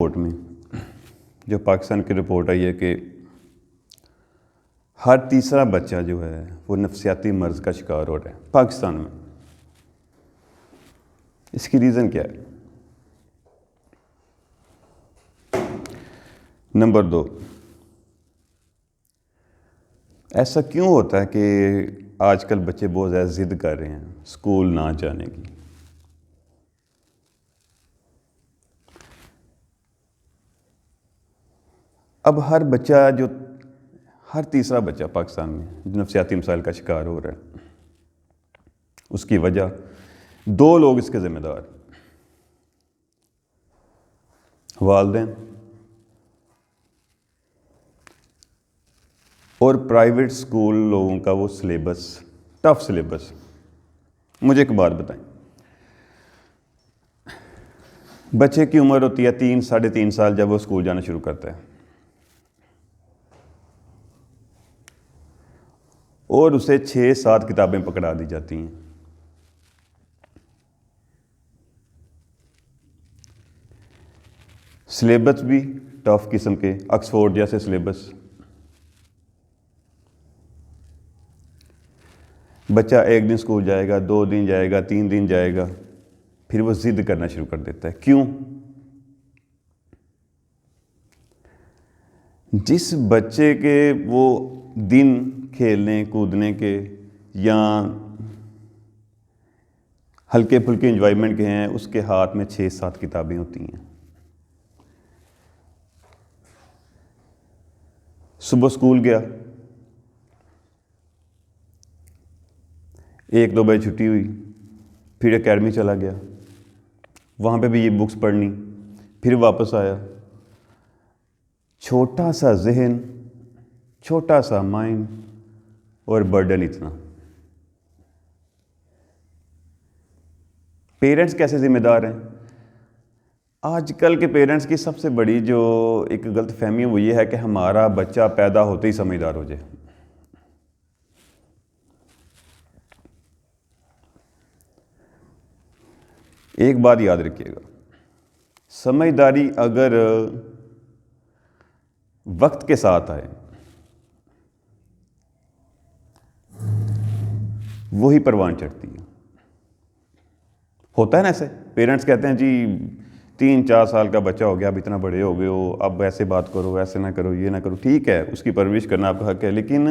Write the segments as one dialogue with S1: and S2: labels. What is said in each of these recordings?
S1: Report में जो पाकिस्तान की रिपोर्ट आई है कि हर तीसरा बच्चा जो है वो नफसियाती मर्ज़ का शिकार हो रहा है पाकिस्तान में। इसकी रीज़न क्या है? नंबर 2, ऐसा क्यों होता है कि आजकल बच्चे बहुत ज़्यादा ज़िद कर रहे हैं स्कूल ना जाने की? अब हर तीसरा बच्चा पाकिस्तान में जो नफसियाती मसाइल का शिकार हो रहा है, उसकी वजह 2 लोग इसके ज़िम्मेदार, वालिदैन और प्राइवेट स्कूल लोगों का वो सिलेबस, टफ सिलेबस। मुझे एक बात बताएं, बच्चे की उम्र होती है 3-3.5 साल जब वो स्कूल जाना शुरू करता है, और उसे 6-7 किताबें पकड़ा दी जाती हैं। सिलेबस भी टफ किस्म के, ऑक्सफोर्ड जैसे सिलेबस। बच्चा 1 दिन स्कूल जाएगा, 2 दिन जाएगा, 3 दिन जाएगा, फिर वो ज़िद करना शुरू कर देता है। क्यों? जिस बच्चे के वो दिन खेलने कूदने के या हल्के फुल्के एंजॉयमेंट के हैं, उसके हाथ में 6-7 किताबें होती हैं। सुबह स्कूल गया, 1-2 बजे छुट्टी हुई, फिर एकेडमी चला गया, वहाँ पे भी ये बुक्स पढ़नी, फिर वापस आया। छोटा सा जहन, छोटा सा माइंड और बर्डन इतना। पेरेंट्स कैसे जिम्मेदार हैं? आजकल के पेरेंट्स की सबसे बड़ी जो एक गलतफहमी है वो ये है कि हमारा बच्चा पैदा होते ही समझदार हो जाए। एक बात याद रखिएगा, समझदारी अगर वक्त के साथ आए वही परवान चढ़ती है। होता है ना, ऐसे पेरेंट्स कहते हैं जी 3-4 साल का बच्चा हो गया, अब इतना बड़े हो गए हो, अब ऐसे बात करो, ऐसे ना करो, ये ना करो। ठीक है, उसकी परवरिश करना आपका हक है, लेकिन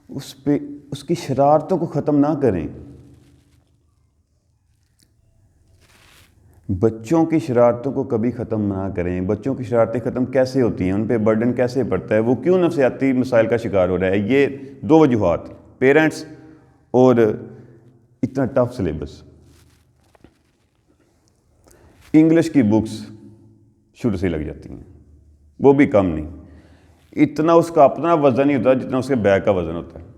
S1: उस पे उसकी शरारतों को ख़त्म ना करें। बच्चों की शरारतों को कभी ख़त्म ना करें। बच्चों की शरारतें ख़त्म कैसे होती हैं, उन पे बर्डन कैसे पड़ता है, वो क्यों नफसियाती मसाइल का शिकार हो रहा है? ये 2 वजूहात, पेरेंट्स और इतना टफ सिलेबस। इंग्लिश की बुक्स शुरू से लग जाती हैं, वो भी कम नहीं, इतना उसका अपना वज़न नहीं होता जितना उसके बैग का वज़न होता है।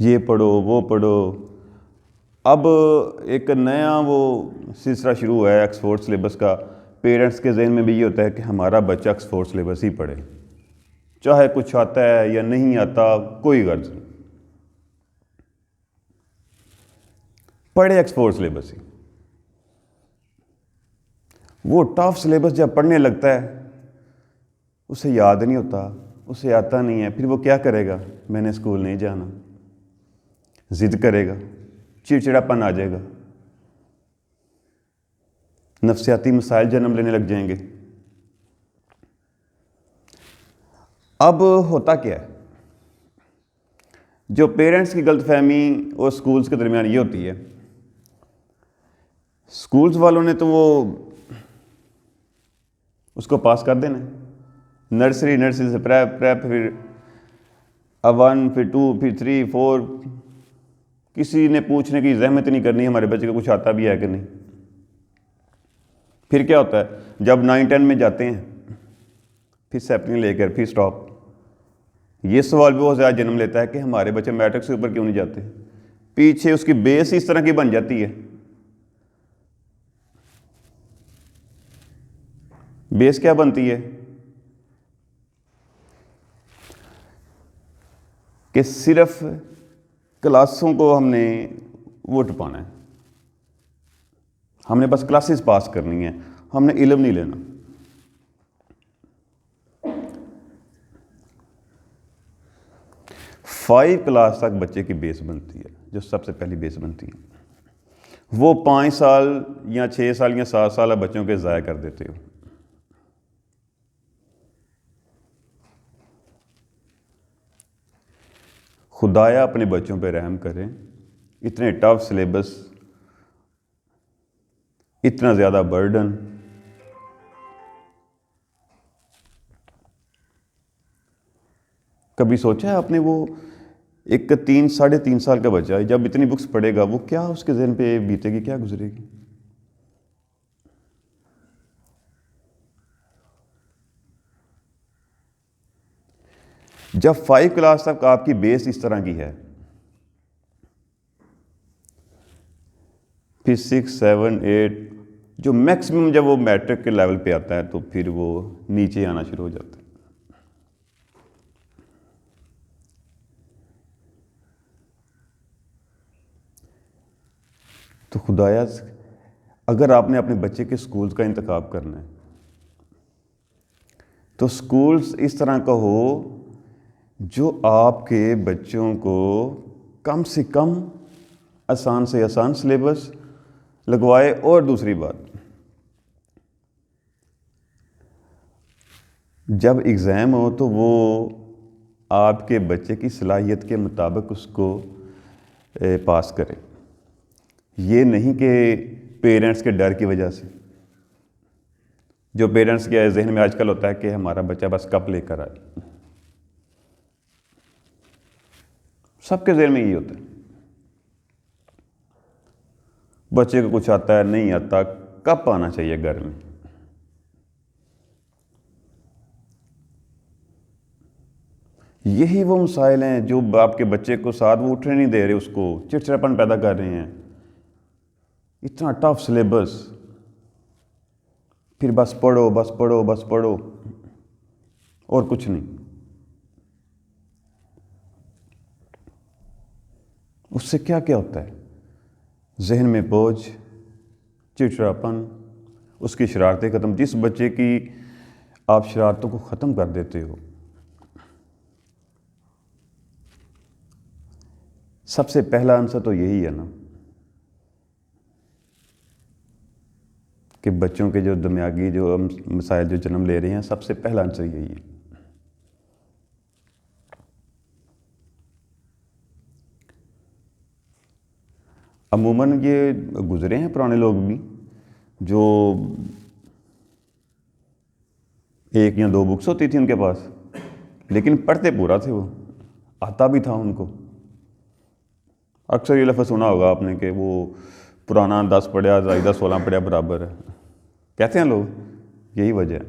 S1: ये पढ़ो, वो पढ़ो। अब एक नया वो सिलसिला शुरू हुआ है ऑक्सफोर्ड सिलेबस का। पेरेंट्स के जहन में भी ये होता है कि हमारा बच्चा ऑक्सफोर्ड सिलेबस ही पढ़े, चाहे कुछ आता है या नहीं आता, कोई गर्ज नहीं, पढ़े ऑक्सफोर्ड सिलेबस ही। वो टफ सिलेबस जब पढ़ने लगता है उसे याद नहीं होता, उसे आता नहीं है, फिर वो क्या करेगा? मैंने स्कूल नहीं जाना, जिद करेगा, चिड़चिड़ापन आ जाएगा, नफसियाती मसाइल जन्म लेने लग जाएंगे। अब होता क्या है? जो पेरेंट्स की गलतफहमी और स्कूल्स के दरमियान ये होती है, स्कूल्स वालों ने तो वो उसको पास कर देना, नर्सरी से प्रेप, फिर 1, फिर 2, फिर 3, 4। किसी ने पूछने की जहमत नहीं करनी हमारे बच्चे को कुछ आता भी है कि नहीं। फिर क्या होता है, जब 9-10 में जाते हैं फिर सैपलिंग लेकर फिर स्टॉप। ये सवाल भी बहुत ज़्यादा जन्म लेता है कि हमारे बच्चे मैट्रिक से ऊपर क्यों नहीं जाते? पीछे उसकी बेस इस तरह की बन जाती है। बेस क्या बनती है कि सिर्फ क्लासों को हमने वो टपाना है, हमने बस क्लासेस पास करनी है, हमने इल्म नहीं लेना। फाइव क्लास तक बच्चे की बेस बनती है, जो सबसे पहली बेस बनती है। वो 5 साल या 6 साल या 7 साल बच्चों के ज़ाया कर देते हो। खुदाया अपने बच्चों पे रहम करें, इतने टफ सिलेबस, इतना ज़्यादा बर्डन। कभी सोचा है आपने वो एक 3-3.5 साल का बच्चा जब इतनी बुक्स पढ़ेगा, वो क्या उसके ज़हन पे बीतेगी, क्या गुजरेगी? जब 5 क्लास तक आपकी बेस इस तरह की है, फिर 6, 7, 8, जो मैक्सिमम जब वो मैट्रिक के लेवल पे आता है तो फिर वो नीचे आना शुरू हो जाता है। तो खुदाया, अगर आपने अपने बच्चे के स्कूल्स का इंतखाब करना है तो स्कूल्स इस तरह का हो जो आपके बच्चों को कम से कम आसान से आसान सिलेबस लगवाए। और दूसरी बात, जब एग्ज़ाम हो तो वो आपके बच्चे की सलाहियत के मुताबिक उसको पास करें। ये नहीं कि पेरेंट्स के डर की वजह से, जो पेरेंट्स के जहन में आजकल होता है कि हमारा बच्चा बस कप लेकर आए। सबके जहन में यही होता है, बच्चे को कुछ आता है नहीं आता, कप आना चाहिए घर में। यही वो मसाइल हैं जो आपके बच्चे को साथ वो उठने नहीं दे रहे, उसको चिड़चिड़ापन पैदा कर रहे हैं। इतना टफ सिलेबस, फिर बस पढ़ो बस पढ़ो बस पढ़ो और कुछ नहीं। उससे क्या क्या होता है? जहन में बोझ, चिड़चिड़ापन, उसकी शरारतें ख़त्म। जिस बच्चे की आप शरारतों को ख़त्म कर देते हो, सबसे पहला आंसर तो यही है ना कि बच्चों के जो दिमागी जो मसाइल जो जन्म ले रहे हैं, सबसे पहला आंसर यही है। अमूमन ये गुजरे हैं पुराने लोग भी, जो 1 या 2 बुक्स होती थी उनके पास, लेकिन पढ़ते पूरा थे, वो आता भी था उनको। अक्सर ये लफ्ज़ सुना होगा आपने कि वो पुराना 10 पढ़िया ज़ायदा 16 पढ़िया बराबर है, कहते हैं लोग। यही वजह है,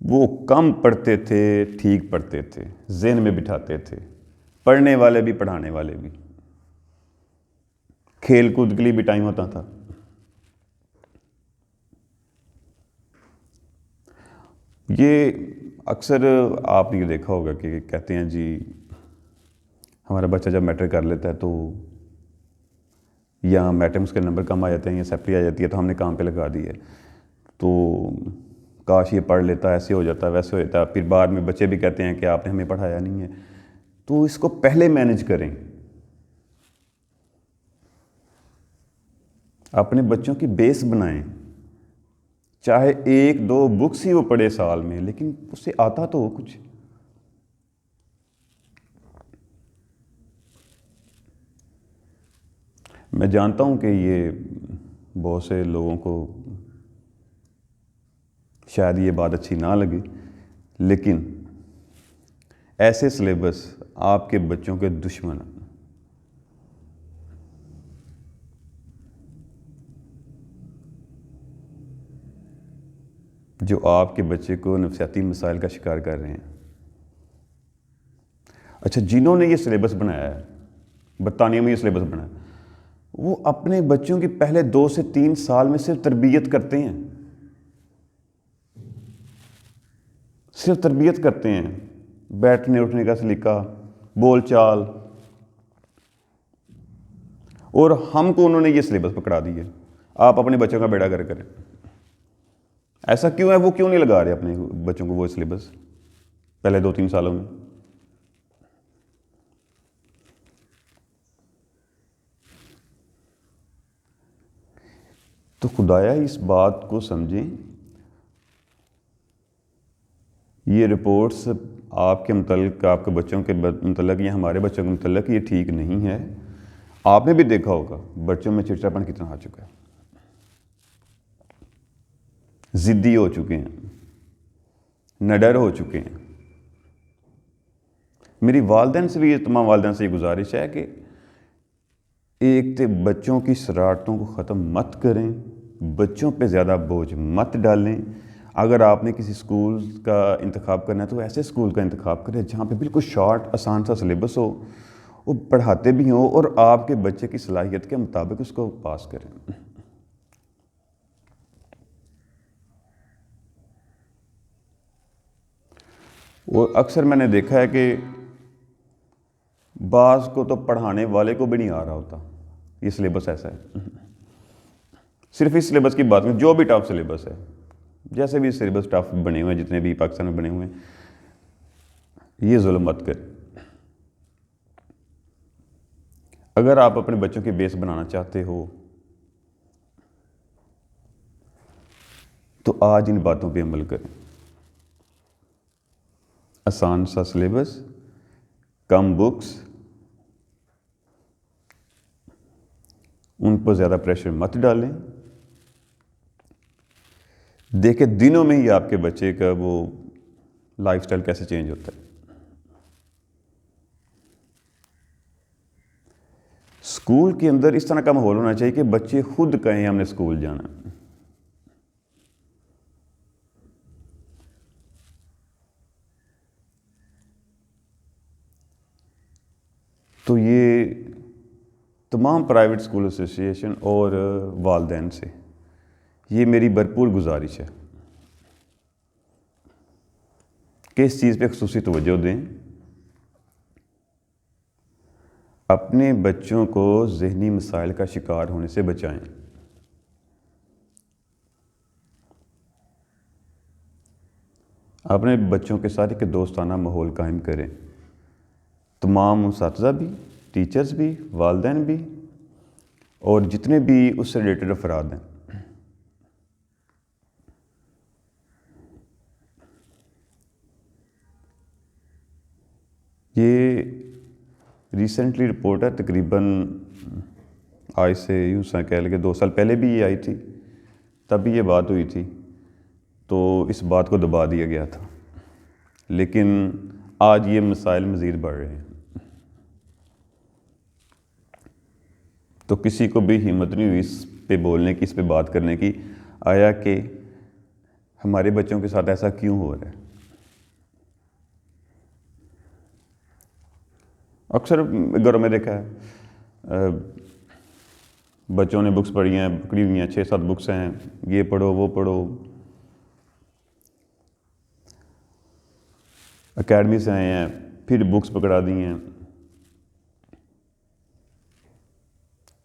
S1: वो कम पढ़ते थे, ठीक पढ़ते थे, ज़हन में बिठाते थे, पढ़ने वाले भी पढ़ाने वाले भी। खेल कूद के लिए भी टाइम होता था। ये अक्सर आपने ये देखा होगा कि कहते हैं जी हमारा बच्चा जब मैट्रिक कर लेता है तो या मैट्रिक्स के नंबर कम आ जाते हैं या सैप्ली आ जाती है तो हमने काम पे लगा दी है, तो काश ये पढ़ लेता, ऐसे हो जाता वैसे हो जाता। फिर बाद में बच्चे भी कहते हैं कि आपने हमें पढ़ाया नहीं है। तो इसको पहले मैनेज करें, अपने बच्चों की बेस बनाएं। चाहे 1-2 बुक्स ही वो पढ़े साल में, लेकिन उससे आता तो हो कुछ। मैं जानता हूं कि ये बहुत से लोगों को शायद ये बात अच्छी ना लगे, लेकिन ऐसे सिलेबस आपके बच्चों के दुश्मन हैं। जो आपके बच्चे को नफसियाती मसाइल का शिकार कर रहे हैं। अच्छा, जिन्होंने ये सिलेबस बनाया है, बरतानिया में ये सिलेबस बनाया, वो अपने बच्चों की पहले 2 से 3 साल में सिर्फ तरबियत करते हैं, सिर्फ तरबियत करते हैं, बैठने उठने का सलीका, बोल चाल। और हमको उन्होंने ये सिलेबस पकड़ा दिए। आप अपने बच्चों का बेड़ा गर्क करें। ऐसा क्यों है? वो क्यों नहीं लगा रहे अपने बच्चों को वो सिलेबस पहले 2-3 सालों में? तो खुदाया इस बात को समझें, ये रिपोर्ट्स आपके मतलब, आपके बच्चों के मतलब या हमारे बच्चों के मतलब ये ठीक नहीं है। आपने भी देखा होगा बच्चों में चिड़चिड़ापन कितना आ चुका है, ज़िद्दी हो चुके हैं, निडर हो चुके हैं। मेरी वालदैन से भी, ये तमाम वालदैन से ये गुजारिश है कि एक तो बच्चों की शरारतों को ख़त्म मत करें, बच्चों पे ज़्यादा बोझ मत डालें। अगर आपने किसी स्कूल का इंतखाब करना है तो ऐसे स्कूल का इंतखाब करें जहाँ पे बिल्कुल शॉर्ट आसान सा सिलेबस हो, वो पढ़ाते भी हों और आपके बच्चे की सलाहियत के मुताबिक उसको पास करें। और अक्सर मैंने देखा है कि बाज़ को तो पढ़ाने वाले को भी नहीं आ रहा होता ये सिलेबस ऐसा है। सिर्फ इस सिलेबस की बात करें, जो भी टफ सिलेबस है, जैसे भी सिलेबस टफ बने हुए हैं, जितने भी पाकिस्तान में बने हुए हैं, ये जुल्म मत करें। अगर आप अपने बच्चों की बेस बनाना चाहते हो तो आज इन बातों पे अमल करें। आसान सा सिलेबस, कम बुक्स, उन पर ज़्यादा प्रेशर मत डालें। देखें दिनों में ही आपके बच्चे का वो लाइफस्टाइल कैसे चेंज होता है। स्कूल के अंदर इस तरह का माहौल होना चाहिए कि बच्चे खुद कहें हमने स्कूल जाना। तो ये तमाम प्राइवेट स्कूल एसोसिएशन और वालदैन से ये मेरी भरपूर गुजारिश है कि इस चीज़ पे खुसूसी तवज्जो दें, अपने बच्चों को ज़हनी मसाइल का शिकार होने से बचाएं। अपने बच्चों के साथ एक दोस्ताना माहौल कायम करें। तमाम उस्ताज़ा भी, टीचर्स भी, वालदैन भी और जितने भी उससे रिलेटेड अफराद हैं, ये रिसेंटली रिपोर्ट है, तकरीबन आज से यूँ सा कह लें कि 2 साल पहले भी ये आई थी, तब भी ये बात हुई थी, तो इस बात को दबा दिया गया था। लेकिन आज ये मसाइल मज़ीद बढ़ रहे हैं, तो किसी को भी हिम्मत नहीं हुई इस पे बोलने की, इस पे बात करने की, आया कि हमारे बच्चों के साथ ऐसा क्यों हो रहा है। अक्सर घरों में देखा है बच्चों ने बुक्स पढ़ी हैं, पकड़ी हुई हैं, 6-7 बुक्स हैं, ये पढ़ो वो पढ़ो, एकेडमी से आए हैं, फिर बुक्स पकड़ा दी हैं।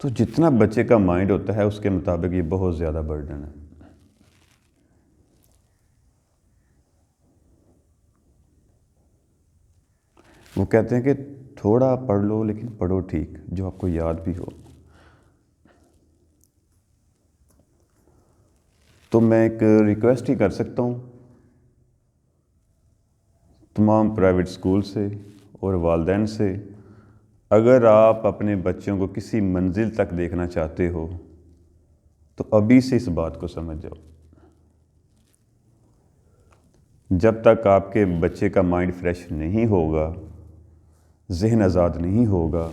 S1: तो जितना बच्चे का माइंड होता है उसके मुताबिक ये बहुत ज़्यादा बर्डन है। वो कहते हैं कि थोड़ा पढ़ लो लेकिन पढ़ो ठीक, जो आपको याद भी हो। तो मैं एक रिक्वेस्ट ही कर सकता हूँ तमाम प्राइवेट स्कूल से और वालदैन से, अगर आप अपने बच्चों को किसी मंजिल तक देखना चाहते हो तो अभी से इस बात को समझ जाओ। जब तक आपके बच्चे का माइंड फ्रेश नहीं होगा, जहन आज़ाद नहीं होगा,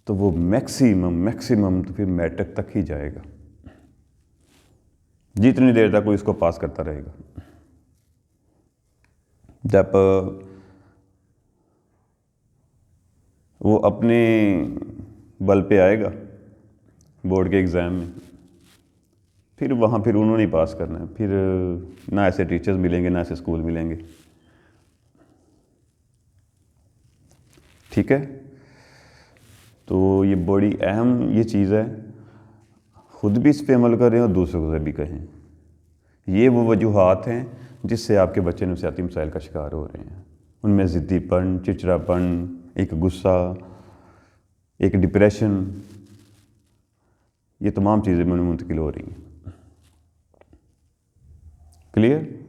S1: तो वो मैक्सिमम तो फिर मैट्रिक तक ही जाएगा, जितनी देर तक वो इसको पास करता रहेगा। जब वो अपने बल पे आएगा बोर्ड के एग्ज़ाम में, फिर उन्होंने पास करना है, फिर ना ऐसे टीचर्स मिलेंगे ना ऐसे स्कूल मिलेंगे। ठीक है, तो ये बड़ी अहम ये चीज़ है। खुद भी इस पे अमल करें और दूसरों से भी कहें। ये वो वजूहात हैं जिससे आपके बच्चे नफसियाती मसाइल का शिकार हो रहे हैं। उनमें ज़िद्दीपन, चिड़चिड़ापन, एक गुस्सा, एक डिप्रेशन, ये तमाम चीज़ें मुंतकिल हो रही हैं। क्लियर?